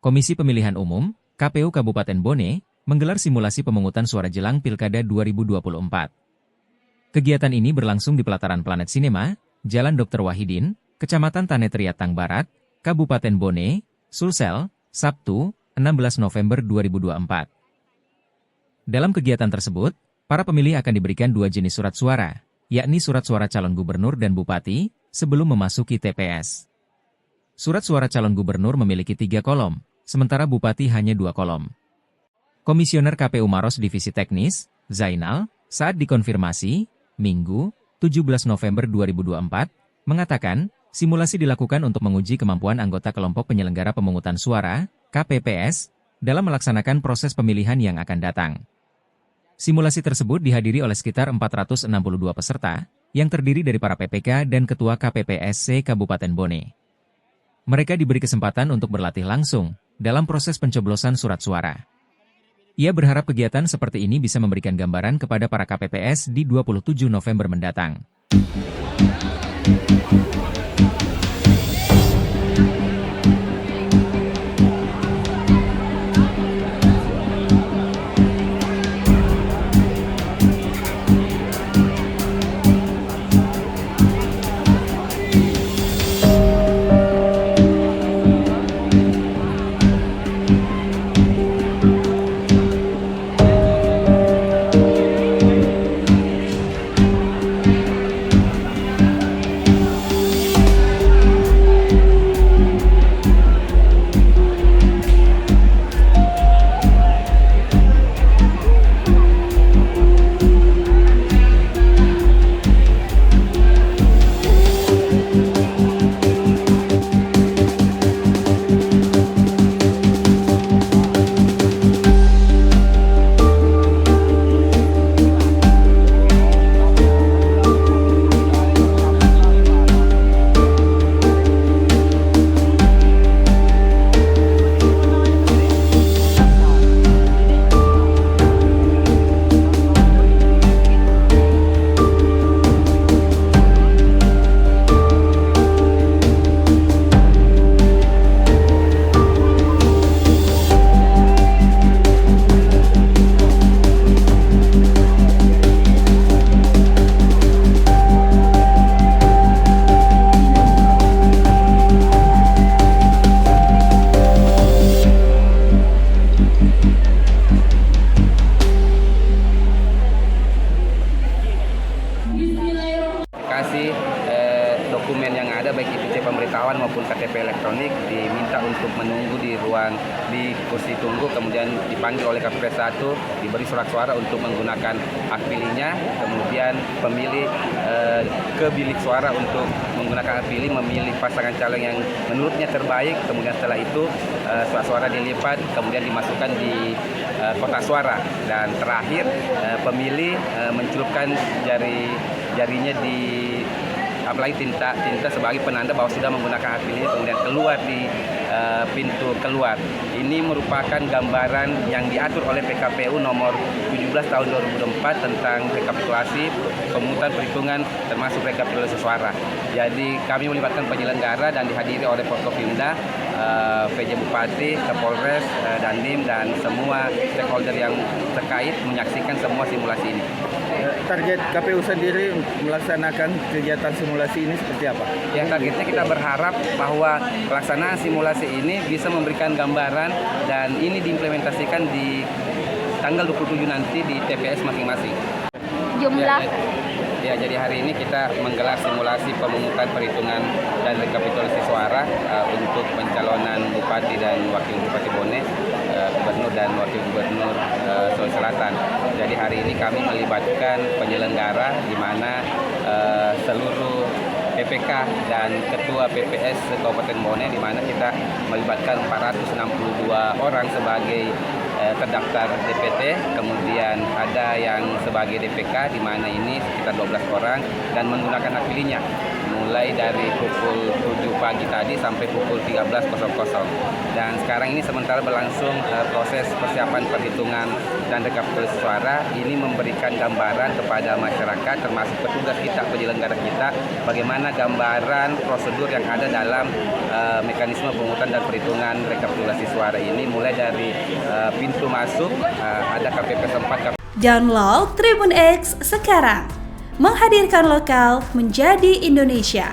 Komisi Pemilihan Umum, KPU Kabupaten Bone, menggelar simulasi pemungutan suara jelang Pilkada 2024. Kegiatan ini berlangsung di pelataran Planet Cinema, Jalan Dr. Wahidin, Kecamatan Tanetriatang Barat, Kabupaten Bone, Sulsel, Sabtu, 16 November 2024. Dalam kegiatan tersebut, para pemilih akan diberikan dua jenis surat suara, yakni surat suara calon gubernur dan bupati, sebelum memasuki TPS. Surat suara calon gubernur memiliki 3 kolom, sementara bupati hanya 2 kolom. Komisioner KPU Maros Divisi Teknis, Zainal, saat dikonfirmasi, Minggu, 17 November 2024, mengatakan, simulasi dilakukan untuk menguji kemampuan anggota kelompok penyelenggara pemungutan suara, KPPS, dalam melaksanakan proses pemilihan yang akan datang. Simulasi tersebut dihadiri oleh sekitar 462 peserta, yang terdiri dari para PPK dan Ketua KPPSC Kabupaten Bone. Mereka diberi kesempatan untuk berlatih langsung dalam proses pencoblosan surat suara. Ia berharap kegiatan seperti ini bisa memberikan gambaran kepada para KPPS di 27 November mendatang. Dokumen yang ada baik IPC pemberitahuan maupun KTP elektronik diminta untuk menunggu di kursi tunggu, kemudian dipanggil oleh KPPS 1, diberi surat suara untuk menggunakan hak pilihnya, kemudian pemilih ke bilik suara untuk menggunakan hak pilih, memilih pasangan calon yang menurutnya terbaik, kemudian setelah itu surat suara dilipat, kemudian dimasukkan di kotak suara, dan terakhir pemilih mencelupkan jarinya di apalagi tinta sebagai penanda bahwa sudah menggunakan hak pilih, kemudian keluar di pintu keluar. Ini merupakan gambaran yang diatur oleh PKPU nomor 17 tahun 2004 tentang rekapitulasi pemungutan perhitungan termasuk rekapitulasi suara. Jadi kami melibatkan penyelenggara dan dihadiri oleh Forkopimda, PJ Bupati, Kapolres, Dandim, dan semua stakeholder yang terkait menyaksikan semua simulasi ini. Target KPU sendiri melaksanakan kegiatan simulasi ini seperti apa? Yang targetnya kita berharap bahwa pelaksanaan simulasi ini bisa memberikan gambaran dan ini diimplementasikan di tanggal 27 nanti di TPS masing-masing. Jumlah? Ya, jadi hari ini kita menggelar simulasi pemungutan perhitungan dan rekapitulasi suara untuk pencalonan Bupati dan Wakil Bupati Bone, Gubernur dan Wakil Gubernur Sulawesi Selatan. Jadi hari ini kami melibatkan penyelenggara di mana seluruh PPK dan Ketua PPS Kabupaten Bone, di mana kita melibatkan 462 orang sebagai terdaftar DPT, kemudian ada yang sebagai DPK, di mana ini sekitar 12 orang, dan menggunakan hak pilihnya mulai dari pukul 7 pagi tadi sampai pukul 13.00. Dan sekarang ini sementara berlangsung proses persiapan perhitungan dan rekapitulasi suara. Ini memberikan gambaran kepada masyarakat, termasuk petugas kita, penyelenggara kita, bagaimana gambaran prosedur yang ada dalam mekanisme pemungutan dan perhitungan rekapitulasi suara ini, mulai dari pintu masuk, ada KPP tempat. Download Tribun X sekarang, menghadirkan lokal menjadi Indonesia.